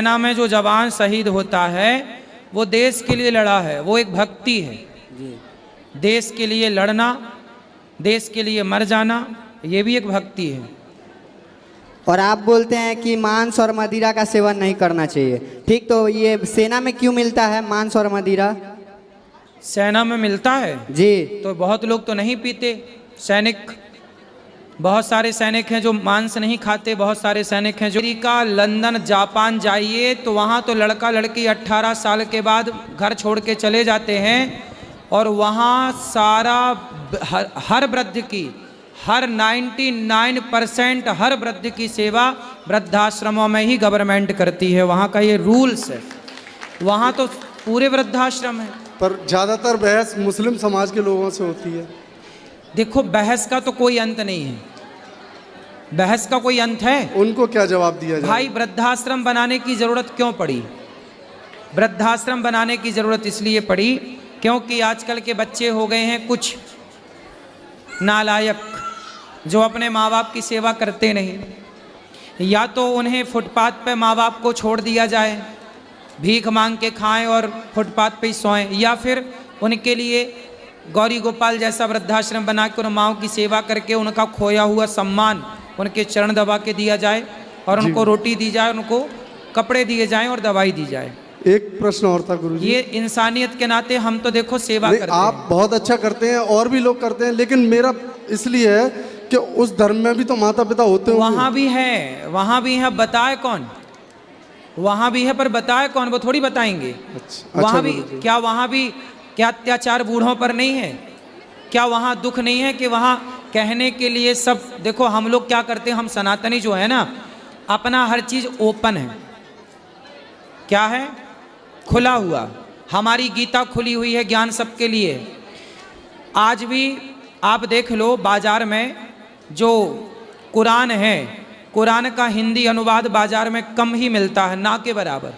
सेना में जो जवान शहीद होता है वो देश के लिए लड़ा है, वो एक भक्ति है जी। देश के लिए लड़ना, देश के लिए मर जाना, ये भी एक भक्ति है। और आप बोलते हैं कि मांस और मदिरा का सेवन नहीं करना चाहिए, ठीक, तो ये सेना में क्यों मिलता है मांस और मदिरा? सेना में मिलता है जी, तो बहुत लोग तो नहीं पीते। सैनिक, बहुत सारे सैनिक हैं जो मांस नहीं खाते, बहुत सारे सैनिक हैं जो अमेरिका, लंदन, जापान जाइए तो वहाँ तो लड़का लड़की 18 साल के बाद घर छोड़ के चले जाते हैं और वहाँ सारा हर वृद्ध की, हर 99% हर वृद्ध की सेवा वृद्धाश्रमों में ही गवर्नमेंट करती है। वहाँ का ये रूल्स है, वहाँ तो पूरे वृद्धाश्रम है। पर ज़्यादातर बहस मुस्लिम समाज के लोगों से होती है। देखो, बहस का तो कोई अंत नहीं है, बहस का कोई अंत है? उनको क्या जवाब दिया जाए? भाई, वृद्धाश्रम बनाने की ज़रूरत क्यों पड़ी? वृद्धाश्रम बनाने की ज़रूरत इसलिए पड़ी क्योंकि आजकल के बच्चे हो गए हैं कुछ नालायक, जो अपने माँ बाप की सेवा करते नहीं। या तो उन्हें फुटपाथ पे माँ बाप को छोड़ दिया जाए, भीख मांग के खाएं और फुटपाथ पे ही सोएं, या फिर उनके लिए गौरी गोपाल जैसा वृद्धाश्रम बना के उन माँओं की सेवा करके उनका खोया हुआ सम्मान उनके चरण दबा के दिया जाए और उनको रोटी दी जाए, उनको कपड़े दिए जाएं और दवाई दी जाए। एक प्रश्न और था गुरुजी। ये इंसानियत के नाते हम तो देखो सेवा करते आप हैं। बहुत अच्छा करते हैं और भी लोग करते हैं, लेकिन मेरा इसलिए है कि उस धर्म में भी तो माता पिता होते हैं। वहाँ भी है, वहाँ भी है, बताए कौन? वहाँ भी है पर बताए कौन? वो थोड़ी बताएंगे। वहाँ भी क्या, वहाँ भी क्या अत्याचार बूढ़ों पर नहीं है? क्या वहाँ दुख नहीं है कि वहाँ कहने के लिए सब? देखो, हम लोग क्या करते हैं, हम सनातनी जो है ना, अपना हर चीज़ ओपन है। क्या है? खुला हुआ। हमारी गीता खुली हुई है ज्ञान सबके लिए। आज भी आप देख लो, बाजार में जो कुरान है, कुरान का हिंदी अनुवाद बाजार में कम ही मिलता है, ना के बराबर।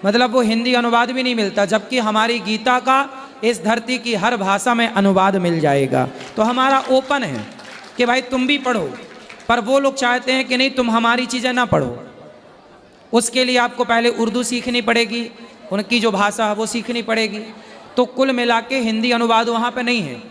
मतलब वो हिंदी अनुवाद भी नहीं मिलता, जबकि हमारी गीता का इस धरती की हर भाषा में अनुवाद मिल जाएगा। तो हमारा ओपन है कि भाई तुम भी पढ़ो, पर वो लोग चाहते हैं कि नहीं, तुम हमारी चीज़ें ना पढ़ो। उसके लिए आपको पहले उर्दू सीखनी पड़ेगी, उनकी जो भाषा है वो सीखनी पड़ेगी। तो कुल मिला के हिंदी अनुवाद वहाँ पे नहीं है।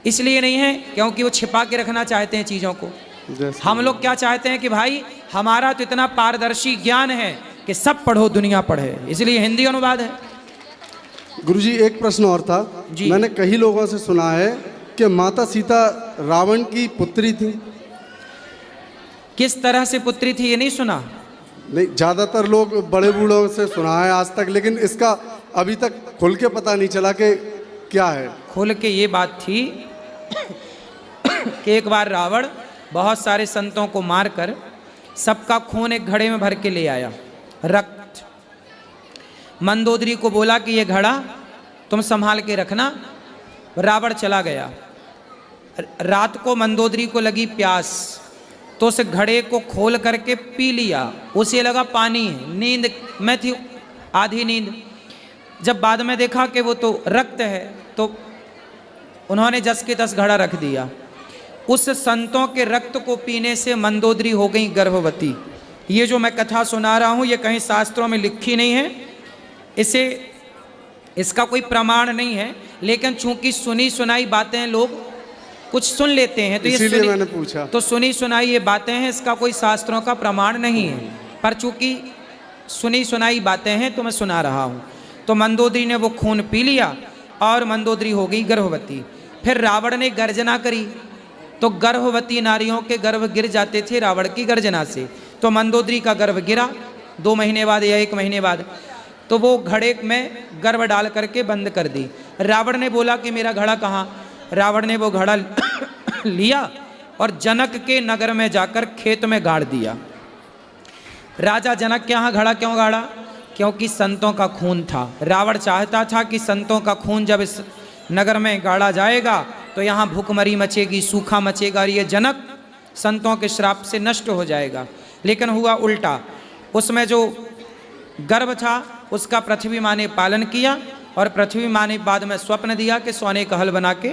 इसलिए नहीं है क्योंकि वो छिपा के रखना चाहते हैं चीज़ों को। हम लोग क्या चाहते हैं कि भाई हमारा तो इतना पारदर्शी ज्ञान है कि सब पढ़ो, दुनिया पढ़े, इसलिए हिंदी अनुवाद है। गुरुजी, एक प्रश्न और था। मैंने कई लोगों से सुना है कि माता सीता रावण की पुत्री थी। किस तरह से पुत्री थी ये नहीं सुना? नहीं, ज़्यादातर लोग बड़े बूढ़ों से सुना है आज तक, लेकिन इसका अभी तक खुल के पता नहीं चला कि क्या है। खुल के ये बात थी कि एक बार रावण बहुत सारे संतों को मारकर सबका खून एक घड़े में भर के ले आया, रक्त। मंदोदरी को बोला कि ये घड़ा तुम संभाल के रखना। रावण चला गया। रात को मंदोदरी को लगी प्यास, तो उस घड़े को खोल करके पी लिया। उसे लगा पानी है, नींद में थी, आधी नींद। जब बाद में देखा कि वो तो रक्त है, तो उन्होंने जस के तस घड़ा रख दिया। उस संतों के रक्त को पीने से मंदोदरी हो गई गर्भवती। ये जो मैं कथा सुना रहा हूँ ये कहीं शास्त्रों में लिखी नहीं है, इसका कोई प्रमाण नहीं है, लेकिन चूंकि सुनी सुनाई बातें लोग कुछ सुन लेते हैं, तो ये मैंने पूछा। तो सुनी सुनाई ये बातें हैं, इसका कोई शास्त्रों का प्रमाण नहीं है, पर चूंकि सुनी सुनाई बातें हैं तो मैं सुना रहा हूँ। तो मंदोदरी ने वो खून पी लिया और मंदोदरी हो गई गर्भवती। फिर रावण ने गर्जना करी, तो गर्भवती नारियों के गर्भ गिर जाते थे रावण की गर्जना से। तो मंदोदरी का गर्भ गिरा 2 महीने बाद या 1 महीने बाद, तो वो घड़े में गर्भ डाल करके बंद कर दी। रावण ने बोला कि मेरा घड़ा कहाँ? रावण ने वो घड़ा लिया और जनक के नगर में जाकर खेत में गाड़ दिया। राजा जनक के यहाँ घड़ा क्यों गाड़ा? क्योंकि संतों का खून था। रावण चाहता था कि संतों का खून जब इस नगर में गाड़ा जाएगा तो यहाँ भूखमरी मचेगी, सूखा मचेगा और ये जनक संतों के श्राप से नष्ट हो जाएगा। लेकिन हुआ उल्टा। उसमें जो गर्भ था उसका पृथ्वी माँ ने पालन किया और पृथ्वी माँ ने बाद में स्वप्न दिया कि सोने का हल बना के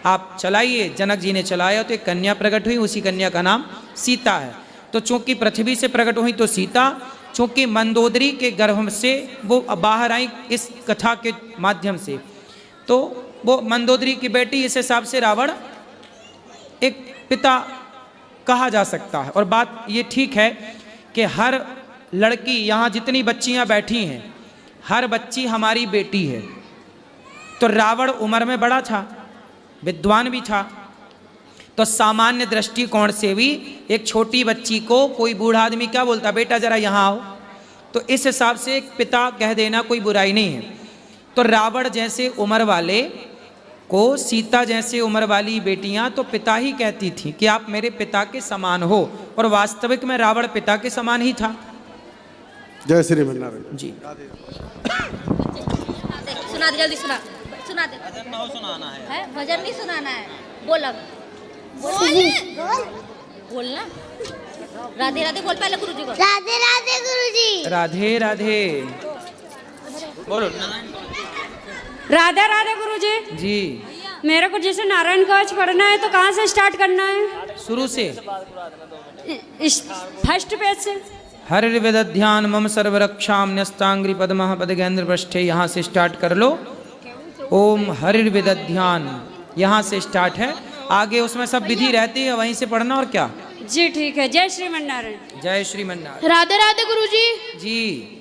आप चलाइए। जनक जी ने चलाया तो एक कन्या प्रकट हुई, उसी कन्या का नाम सीता है। तो चूंकि पृथ्वी से प्रकट हुई तो सीता चूंकि मंदोदरी के गर्भ से वो बाहर आई इस कथा के माध्यम से, तो वो मंदोदरी की बेटी, इस हिसाब से रावण एक पिता कहा जा सकता है। और बात ये ठीक है कि हर लड़की, यहाँ जितनी बच्चियाँ बैठी हैं, हर बच्ची हमारी बेटी है। तो रावण उम्र में बड़ा था, विद्वान भी था, तो सामान्य दृष्टिकोण से भी एक छोटी बच्ची को कोई बूढ़ा आदमी क्या बोलता, बेटा जरा यहाँ आओ, तो इस हिसाब से एक पिता कह देना कोई बुराई नहीं है। तो रावण जैसे उम्र वाले को सीता जैसे उम्र वाली बेटियां तो पिता ही कहती थी कि आप मेरे पिता के समान हो, और वास्तविक में रावण पिता के समान ही था। जय श्री मन्नारायण जी। सुना दे, जल्दी सुना दे। सुनाना है, भजन नहीं सुनाना है। बोल अब, बोलना। राधे राधे बोल पहले गुरुजी को। राधे राधे गुरुजी। राधे राधे बोलो। राधे राधे गुरुजी। जी। मेरे को जैसे नारायण कवच पढ़ना है तो कहाँ से स्टार्ट करना है? शुरू से, फर्स्ट पेज से। हरिर्विदध्यान मम सर्वरक्षाम न्यस्तांग्रि पद्मः पदगेंद्र पृष्ठे, यहाँ से स्टार्ट कर लो। ओम हरिर्विदध्यान, यहाँ से स्टार्ट है, आगे उसमें सब विधि रहती है, वहीं से पढ़ना। और क्या? जी ठीक है। जय श्रीमन्नारायण। जय श्रीमन्नारायण। राधे राधे गुरुजी। जी।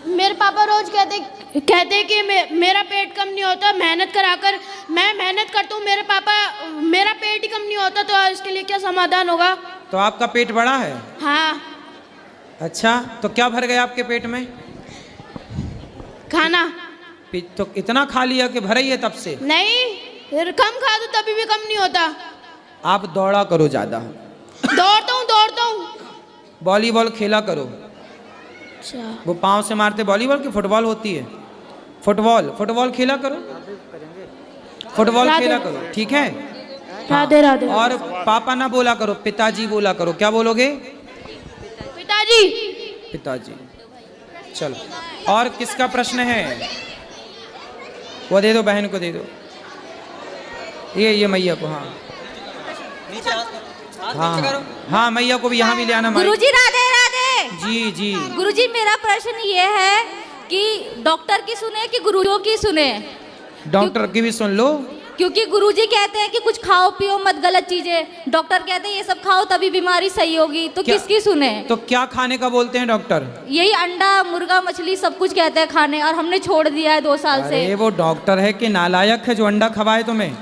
मेरे पापा रोज कहते कि मेरा पेट कम नहीं होता, मेहनत कराकर मैं मेहनत करता हूँ, मेरा पेट ही कम नहीं होता, तो इसके लिए क्या समाधान होगा? तो आपका पेट बड़ा है? हाँ। अच्छा, तो क्या भर गया आपके पेट में? खाना। तो इतना खा लिया कि भरा ही है तब से? नहीं, कम खा दो तभी भी कम नहीं होता। आप दौड़ा करो ज्यादा। दौड़ता हूँ। वॉलीबॉल खेला करो। अच्छा। वो पाँव से मारते वॉलीबॉल की फुटबॉल होती है? फुटबॉल खेला करो, फुटबॉल खेला करो, ठीक है? राधे राधे। और पापा ना बोला करो, पिताजी बोला करो। क्या बोलोगे? पिताजी। पिताजी। चलो, और किसका प्रश्न है? वो दे दो, बहन को दे दो। ये मैया को। हाँ हाँ, मैया को भी यहाँ भी ले आना। गुरुजी राधे राधे। जी जी। गुरुजी मेरा प्रश्न ये है कि डॉक्टर की सुने कि गुरुओं की सुने? डॉक्टर की भी सुन लो, क्योंकि गुरुजी कहते हैं कि कुछ खाओ पियो मत, गलत चीजें। डॉक्टर कहते हैं ये सब खाओ तभी बीमारी सही होगी, तो किसकी सुने? तो क्या खाने का बोलते हैं डॉक्टर? यही अंडा मुर्गा मछली सब कुछ कहते हैं खाने, और हमने छोड़ दिया है 2 साल से। अरे वो डॉक्टर है कि नालायक है जो अंडा खवाए तुम्हें?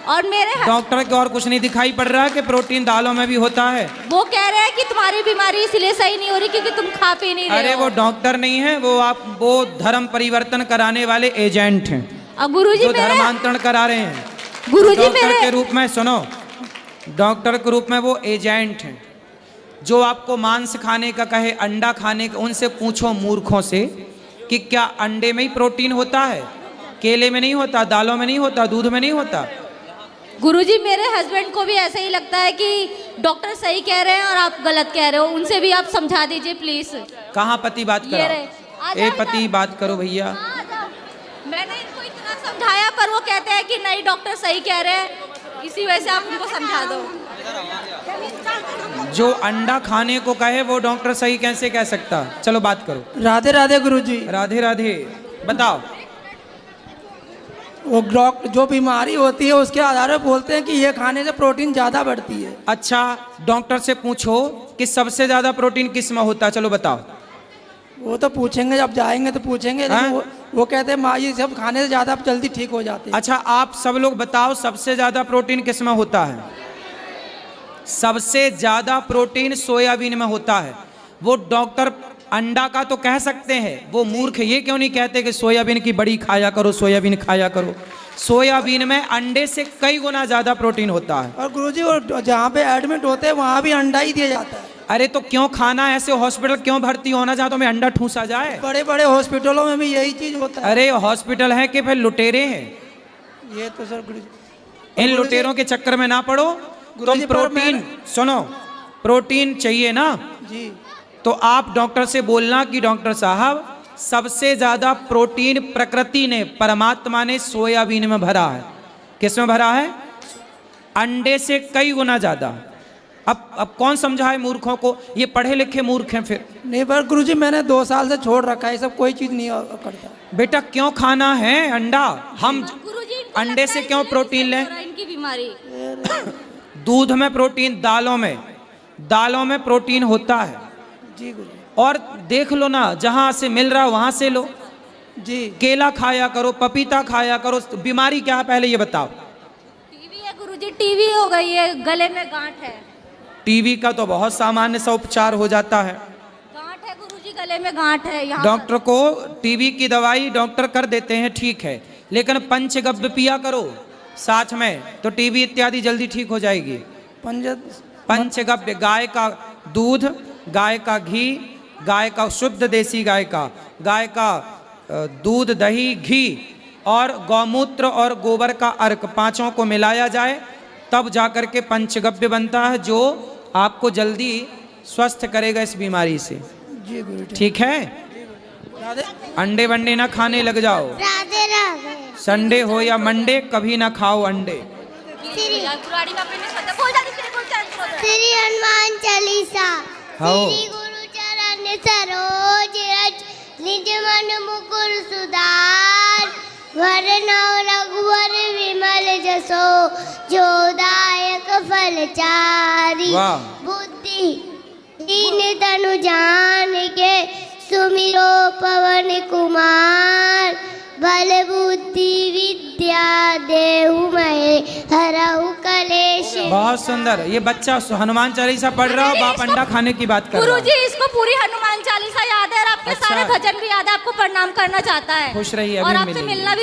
और मेरे डॉक्टर के और कुछ नहीं दिखाई पड़ रहा है कि प्रोटीन दालों में भी होता है? वो कह रहे हैं कि तुम्हारी बीमारी इसलिए सही नहीं हो रही क्योंकि तुम खा पी नहीं रहे अरे हो। वो डॉक्टर नहीं है, वो धर्म परिवर्तन कराने वाले एजेंट हैं, गुरुजी जो धर्मांतरण करा रहे हैं। गुरुजी डॉक्टर के रूप में सुनो, डॉक्टर के रूप में वो एजेंट हैं। जो आपको मांस खाने का कहे, अंडा खाने का, उनसे पूछो मूर्खों से कि क्या अंडे में ही प्रोटीन होता है? केले में नहीं होता, दालों में नहीं होता, दूध में नहीं होता? गुरुजी मेरे हस्बैंड को भी ऐसा ही लगता है कि डॉक्टर सही कह रहे हैं और आप गलत कह रहे हो, उनसे भी आप समझा दीजिए प्लीज। कहाँ पति बात ये रहे। करा? पति बात करो भैया। मैंने इनको इतना समझाया पर वो कहते हैं कि नहीं डॉक्टर सही कह रहे हैं, इसी वजह से आप उनको समझा दो। जो अंडा खाने को कहे वो डॉक्टर सही कैसे कह सकता? चलो बात करो। राधे राधे गुरुजी। राधे राधे। बताओ। वो जो बीमारी होती है उसके आधार पर बोलते हैं कि ये खाने से प्रोटीन ज़्यादा बढ़ती है। अच्छा, डॉक्टर से पूछो कि सबसे ज़्यादा प्रोटीन किस में होता है? चलो बताओ। वो तो पूछेंगे, जब जाएंगे तो पूछेंगे, लेकिन वो कहते हैं माँ ये सब खाने से ज़्यादा जल्दी ठीक हो जाते हैं। अच्छा, आप सब लोग बताओ सबसे ज़्यादा प्रोटीन किस में होता है? सबसे ज़्यादा प्रोटीन सोयाबीन में होता है। वो डॉक्टर अंडा का तो कह सकते हैं, वो मूर्ख ये क्यों नहीं कहते कि सोयाबीन की बड़ी खाया करो, सोयाबीन खाया करो? सोयाबीन में अंडे से कई गुना ज़्यादा प्रोटीन होता है। और गुरुजी वो जहाँ पे एडमिट होते हैं वहाँ भी अंडा ही दिया जाता है। अरे तो क्यों खाना? ऐसे हॉस्पिटल क्यों भर्ती होना जहाँ तुम्हें अंडा ठूसा जाए? बड़े बड़े हॉस्पिटलों में भी यही चीज़ होता है। अरे हॉस्पिटल है कि फिर लुटेरे हैं? ये तो सर गुरुजी, इन लुटेरों के चक्कर में ना पड़ो। तुम प्रोटीन सुनो, प्रोटीन चाहिए ना जी, तो आप डॉक्टर से बोलना कि डॉक्टर साहब सबसे ज्यादा प्रोटीन प्रकृति ने, परमात्मा ने सोयाबीन में भरा है। किस में भरा है? अंडे से कई गुना ज्यादा। अब कौन समझाए मूर्खों को? ये पढ़े लिखे मूर्ख हैं फिर। नहीं पर गुरुजी मैंने 2 साल से छोड़ रखा है, ये सब कोई चीज़ नहीं करता। बेटा क्यों खाना है अंडा? हम गुरुजी इनको अंडे लगता से है क्यों इसलिए प्रोटीन इससे लें? हो रहा है इनकी बीमारी। दूध में प्रोटीन, दालों में प्रोटीन होता है। जी गुरुजी। और देख लो ना, जहां से मिल रहा वहां से लो। जी केला खाया करो, पपीता खाया करो। बीमारी क्या है पहले ये बताओ? टीवी है गुरुजी, टीवी हो गई है, गले में गांठ है। टीवी का तो बहुत सामान्य सा उपचार हो जाता है। गांठ है गुरुजी, गले में गांठ है यहाँ डॉक्टर को टीवी की दवाई डॉक्टर कर देते हैं, ठीक है, लेकिन पंचगव्य पिया करो साथ में, तो टीवी इत्यादि जल्दी ठीक हो जाएगी। पंचगव्य, गाय का दूध, गाय का घी, गाय का शुद्ध देसी गाय का दूध, दही, घी और गौमूत्र और गोबर का अर्क, पांचों को मिलाया जाए तब जाकर के पंचगव्य बनता है, जो आपको जल्दी स्वस्थ करेगा इस बीमारी से। जी गुरुजी। ठीक है? अंडे वंडे ना खाने लग जाओ। राधे राधे। संडे हो या मंडे, कभी ना खाओ अंडे। श्री हनुमान चालीसा। हाँ। श्री गुरु चरण सरोज रज, निज मन मुकुर सुधार, वरनौ रघुवर विमल जसो, जो दायक फल चारि। वाह। बुद्धि दीन तनु जानिके, सुमिरो पवन कुमार, बल बुद्धि विद्या देहु महे, हरहु कलेश। बहुत सुंदर। ये बच्चा हनुमान चालीसा पढ़ रहा हो, बाप अंडा खाने की बात कर रहा गुरुजी है। इसको पूरी हनुमान चालीसा याद है और आपके अच्छा। सारे भजन भी याद है, आपको प्रणाम करना चाहता है खुश रहिए, और अभी आपसे मिलेंगे। मिलना भी